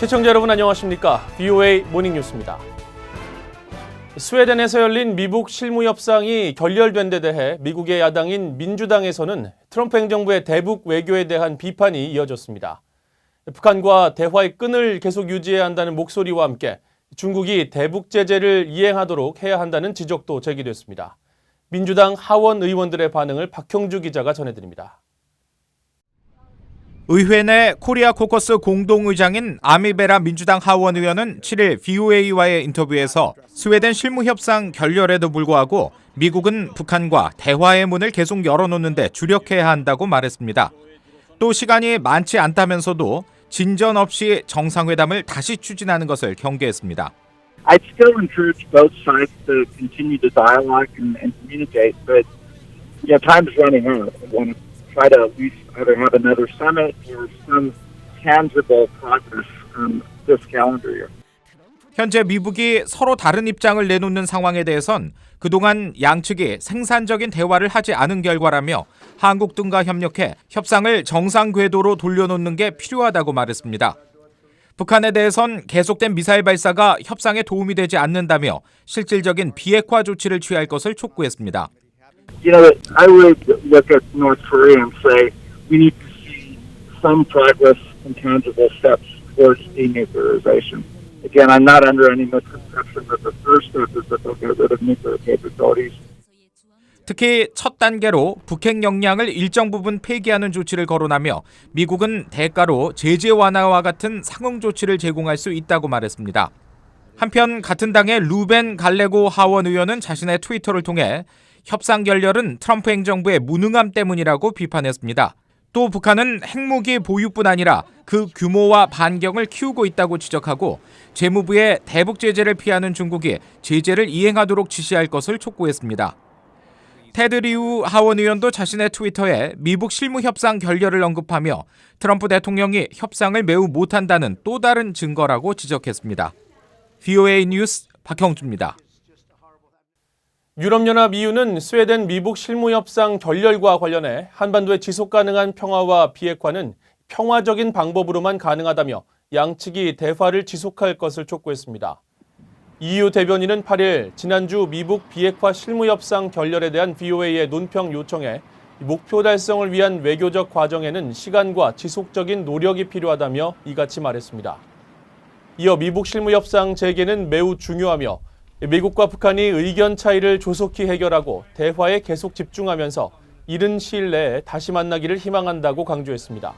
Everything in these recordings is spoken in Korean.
시청자 여러분 안녕하십니까? VOA 모닝뉴스입니다. 스웨덴에서 열린 미북 실무 협상이 결렬된 데 대해 미국의 야당인 민주당에서는 트럼프 행정부의 대북 외교에 대한 비판이 이어졌습니다. 북한과 대화의 끈을 계속 유지해야 한다는 목소리와 함께 중국이 대북 제재를 이행하도록 해야 한다는 지적도 제기됐습니다. 민주당 하원 의원들의 반응을 박형주 기자가 전해드립니다. 의회 내 코리아 코커스 공동의장인 아미베라 민주당 하원 의원은 7일 VOA와의 인터뷰에서 스웨덴 실무협상 결렬에도 불구하고 미국은 북한과 대화의 문을 계속 열어놓는 데 주력해야 한다고 말했습니다. 또 시간이 많지 않다면서도 진전 없이 정상회담을 다시 추진하는 것을 경계했습니다. I'd still encourage both sides to continue the dialogue and communicate, but time is running out. I want to try to at least either have another summit or some tangible progress this calendar year. 현재 미국이 서로 다른 입장을 내놓는 상황에 대해선 그동안 양측이 생산적인 대화를 하지 않은 결과라며 한국 등과 협력해 협상을 정상 궤도로 돌려놓는 게 필요하다고 말했습니다. 북한에 대해선 계속된 미사일 발사가 협상에 도움이 되지 않는다며 실질적인 비핵화 조치를 취할 것을 촉구했습니다. I would look at North Korea and say we need to see some progress and tangible steps towards denuclearization. Again, I'm not under any misconception that the first step is that they'll get rid of nuclear capabilities. 특히 첫 단계로 북핵 역량을 일정 부분 폐기하는 조치를 거론하며 미국은 대가로 제재 완화와 같은 상응 조치를 제공할 수 있다고 말했습니다. 한편 같은 당의 루벤 갈레고 하원 의원은 자신의 트위터를 통해 협상 결렬은 트럼프 행정부의 무능함 때문이라고 비판했습니다. 또 북한은 핵무기 보유뿐 아니라 그 규모와 반경을 키우고 있다고 지적하고 재무부의 대북 제재를 피하는 중국이 제재를 이행하도록 지시할 것을 촉구했습니다. 테드 리우 하원 의원도 자신의 트위터에 미북 실무 협상 결렬을 언급하며 트럼프 대통령이 협상을 매우 못한다는 또 다른 증거라고 지적했습니다. VOA 뉴스 박형주입니다. 유럽연합 EU는 스웨덴 미북 실무협상 결렬과 관련해 한반도의 지속가능한 평화와 비핵화는 평화적인 방법으로만 가능하다며 양측이 대화를 지속할 것을 촉구했습니다. EU 대변인은 8일 지난주 미북 비핵화 실무협상 결렬에 대한 VOA의 논평 요청에 목표 달성을 위한 외교적 과정에는 시간과 지속적인 노력이 필요하다며 이같이 말했습니다. 이어 미북 실무협상 재개는 매우 중요하며 미국과 북한이 의견 차이를 조속히 해결하고 대화에 계속 집중하면서 이른 시일 내에 다시 만나기를 희망한다고 강조했습니다.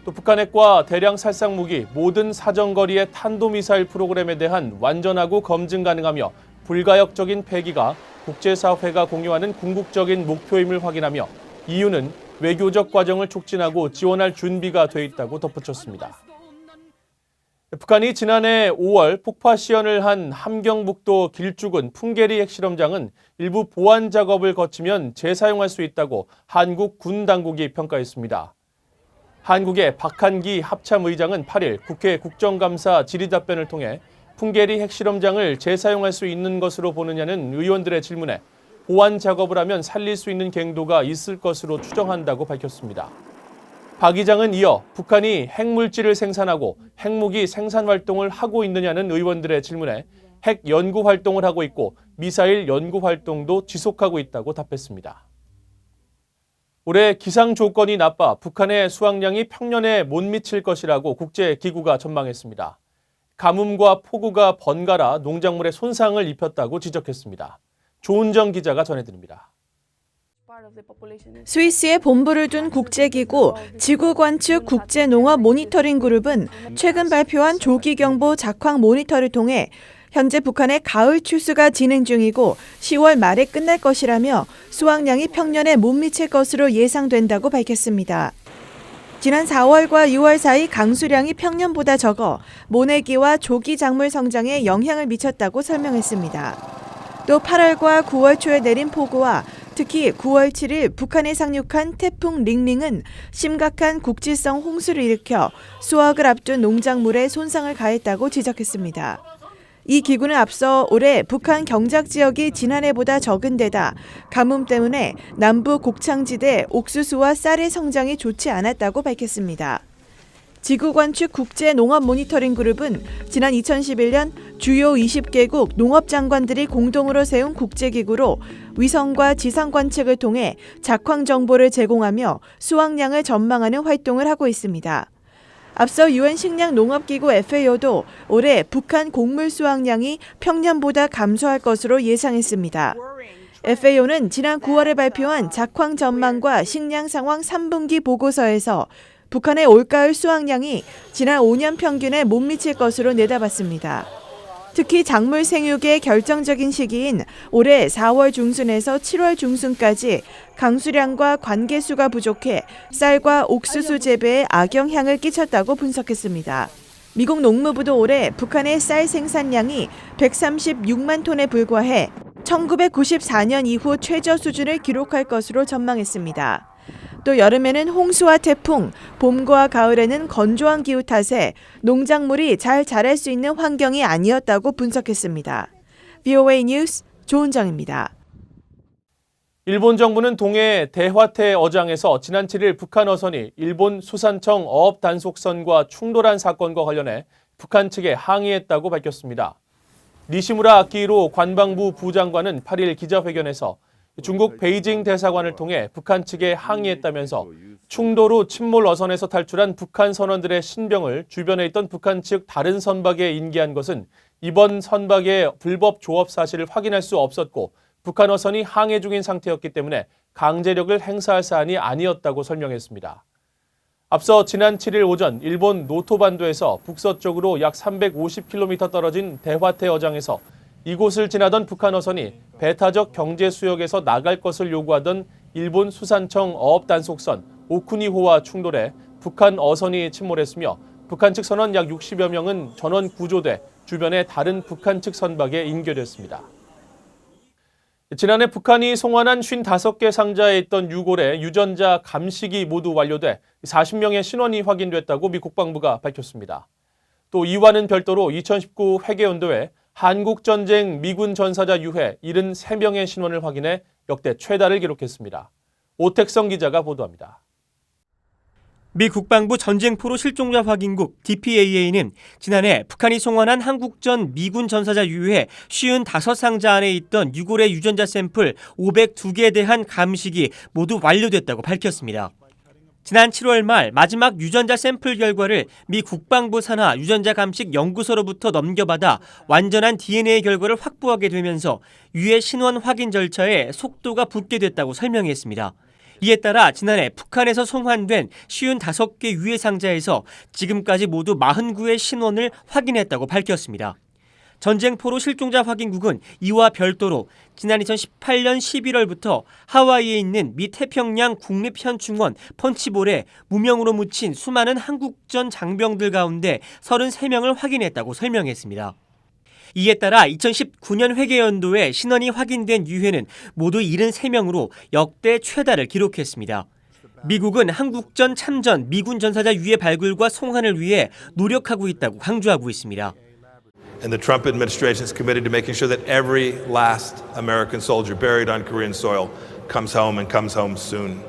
또 북한 핵과 대량 살상 무기, 모든 사정거리의 탄도미사일 프로그램에 대한 완전하고 검증 가능하며 불가역적인 폐기가 국제사회가 공유하는 궁극적인 목표임을 확인하며 EU는 외교적 과정을 촉진하고 지원할 준비가 돼 있다고 덧붙였습니다. 북한이 지난해 5월 폭파 시연을 한 함경북도 길쭉은 풍계리 핵실험장은 일부 보완 작업을 거치면 재사용할 수 있다고 한국 군 당국이 평가했습니다. 한국의 박한기 합참의장은 8일 국회 국정감사 질의답변을 통해 풍계리 핵실험장을 재사용할 수 있는 것으로 보느냐는 의원들의 질문에 보완 작업을 하면 살릴 수 있는 갱도가 있을 것으로 추정한다고 밝혔습니다. 박 의장은 이어 북한이 핵물질을 생산하고 핵무기 생산 활동을 하고 있느냐는 의원들의 질문에 핵 연구 활동을 하고 있고 미사일 연구 활동도 지속하고 있다고 답했습니다. 올해 기상 조건이 나빠 북한의 수확량이 평년에 못 미칠 것이라고 국제기구가 전망했습니다. 가뭄과 폭우가 번갈아 농작물에 손상을 입혔다고 지적했습니다. 조은정 기자가 전해드립니다. 스위스에 본부를 둔 국제기구 지구관측 국제농업 모니터링 그룹은 최근 발표한 조기경보 작황 모니터를 통해 현재 북한의 가을 추수가 진행 중이고 10월 말에 끝날 것이라며 수확량이 평년에 못 미칠 것으로 예상된다고 밝혔습니다. 지난 4월과 6월 사이 강수량이 평년보다 적어 모내기와 조기 작물 성장에 영향을 미쳤다고 설명했습니다. 또 8월과 9월 초에 내린 폭우와 특히 9월 7일 북한에 상륙한 태풍 링링은 심각한 국지성 홍수를 일으켜 수확을 앞둔 농작물에 손상을 가했다고 지적했습니다. 이 기구는 앞서 올해 북한 경작 지역이 지난해보다 적은 데다 가뭄 때문에 남부 곡창지대 옥수수와 쌀의 성장이 좋지 않았다고 밝혔습니다. 지구관 측 국제농업모니터링그룹은 지난 2011년 주요 20개국 농업장관들이 공동으로 세운 국제기구로 위성과 지상 관측을 통해 작황 정보를 제공하며 수확량을 전망하는 활동을 하고 있습니다. 앞서 유엔 식량농업기구 FAO도 올해 북한 곡물 수확량이 평년보다 감소할 것으로 예상했습니다. FAO는 지난 9월에 발표한 작황 전망과 식량 상황 3분기 보고서에서 북한의 올가을 수확량이 지난 5년 평균에 못 미칠 것으로 내다봤습니다. 특히 작물 생육의 결정적인 시기인 올해 4월 중순에서 7월 중순까지 강수량과 관계수가 부족해 쌀과 옥수수 재배에 악영향을 끼쳤다고 분석했습니다. 미국 농무부도 올해 북한의 쌀 생산량이 136만 톤에 불과해 1994년 이후 최저 수준을 기록할 것으로 전망했습니다. 또 여름에는 홍수와 태풍, 봄과 가을에는 건조한 기후 탓에 농작물이 잘 자랄 수 있는 환경이 아니었다고 분석했습니다. VOA 뉴스 조은정입니다. 일본 정부는 동해 대화태 어장에서 지난 7일 북한 어선이 일본 수산청 어업 단속선과 충돌한 사건과 관련해 북한 측에 항의했다고 밝혔습니다. 니시무라 아키히로 관방부 부장관은 8일 기자회견에서 중국 베이징 대사관을 통해 북한 측에 항의했다면서 충돌 후 침몰 어선에서 탈출한 북한 선원들의 신병을 주변에 있던 북한 측 다른 선박에 인계한 것은 이번 선박의 불법 조업 사실을 확인할 수 없었고 북한 어선이 항해 중인 상태였기 때문에 강제력을 행사할 사안이 아니었다고 설명했습니다. 앞서 지난 7일 오전 일본 노토반도에서 북서쪽으로 약 350km 떨어진 대화태 어장에서 이곳을 지나던 북한 어선이 배타적 경제 수역에서 나갈 것을 요구하던 일본 수산청 어업단속선 오쿠니호와 충돌해 북한 어선이 침몰했으며 북한 측 선원 약 60여 명은 전원 구조돼 주변의 다른 북한 측 선박에 인결됐습니다. 지난해 북한이 송환한 55개 상자에 있던 유골의 유전자 감식이 모두 완료돼 40명의 신원이 확인됐다고 미 국방부가 밝혔습니다. 또 이와는 별도로 2019 회계연도에 한국전쟁 미군 전사자 유해 73명의 신원을 확인해 역대 최다를 기록했습니다. 오택성 기자가 보도합니다. 미 국방부 전쟁포로 실종자 확인국 DPAA는 지난해 북한이 송환한 한국전 미군 전사자 유해 55상자 안에 있던 유골의 유전자 샘플 502개에 대한 감식이 모두 완료됐다고 밝혔습니다. 지난 7월 말 마지막 유전자 샘플 결과를 미 국방부 산하 유전자 감식 연구소로부터 넘겨받아 완전한 DNA 결과를 확보하게 되면서 유해 신원 확인 절차에 속도가 붙게 됐다고 설명했습니다. 이에 따라 지난해 북한에서 송환된 55개 유해 상자에서 지금까지 모두 49의 신원을 확인했다고 밝혔습니다. 전쟁포로 실종자 확인국은 이와 별도로 지난 2018년 11월부터 하와이에 있는 미 태평양 국립현충원 펀치볼에 무명으로 묻힌 수많은 한국전 장병들 가운데 33명을 확인했다고 설명했습니다. 이에 따라 2019년 회계연도에 신원이 확인된 유해는 모두 73명으로 역대 최다를 기록했습니다. 미국은 한국전 참전 미군 전사자 유해 발굴과 송환을 위해 노력하고 있다고 강조하고 있습니다. And the Trump administration is committed to making sure that every last American soldier buried on Korean soil comes home and comes home soon.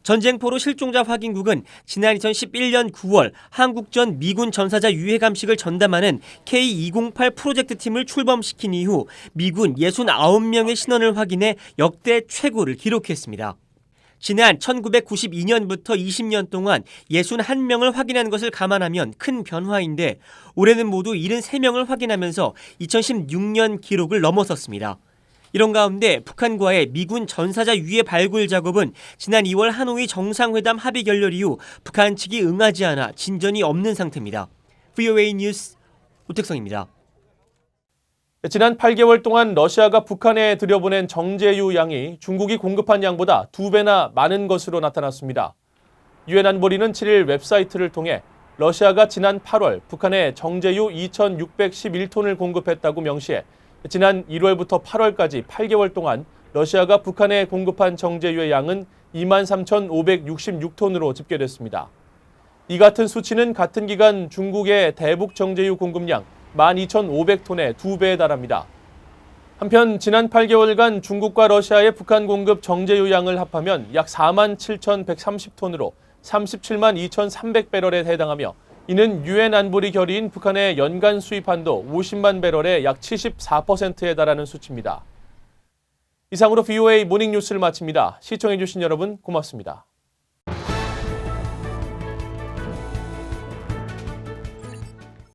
전쟁포로 실종자 확인국은 지난 2011년 9월 한국전 미군 전사자 유해 감식을 전담하는 K208 프로젝트 팀을 출범시킨 이후 미군 69명의 신원을 확인해 역대 최고를 기록했습니다. 지난 1992년부터 20년 동안 61명을 확인한 것을 감안하면 큰 변화인데 올해는 모두 73명을 확인하면서 2016년 기록을 넘어섰습니다. 이런 가운데 북한과의 미군 전사자 유해 발굴 작업은 지난 2월 하노이 정상회담 합의 결렬 이후 북한 측이 응하지 않아 진전이 없는 상태입니다. VOA 뉴스 오택성입니다. 지난 8개월 동안 러시아가 북한에 들여보낸 정제유 양이 중국이 공급한 양보다 2배나 많은 것으로 나타났습니다. 유엔 안보리는 7일 웹사이트를 통해 러시아가 지난 8월 북한에 정제유 2,611톤을 공급했다고 명시해 지난 1월부터 8월까지 8개월 동안 러시아가 북한에 공급한 정제유의 양은 23,566톤으로 집계됐습니다. 이 같은 수치는 같은 기간 중국의 대북 정제유 공급량 12,500톤의 2배에 달합니다. 한편 지난 8개월간 중국과 러시아의 북한 공급 정제유 양을 합하면 약 47,130톤으로 37만 2,300배럴에 해당하며 이는 유엔 안보리 결의인 북한의 연간 수입 한도 50만 배럴의 약 74%에 달하는 수치입니다. 이상으로 VOA 모닝뉴스를 마칩니다. 시청해주신 여러분 고맙습니다.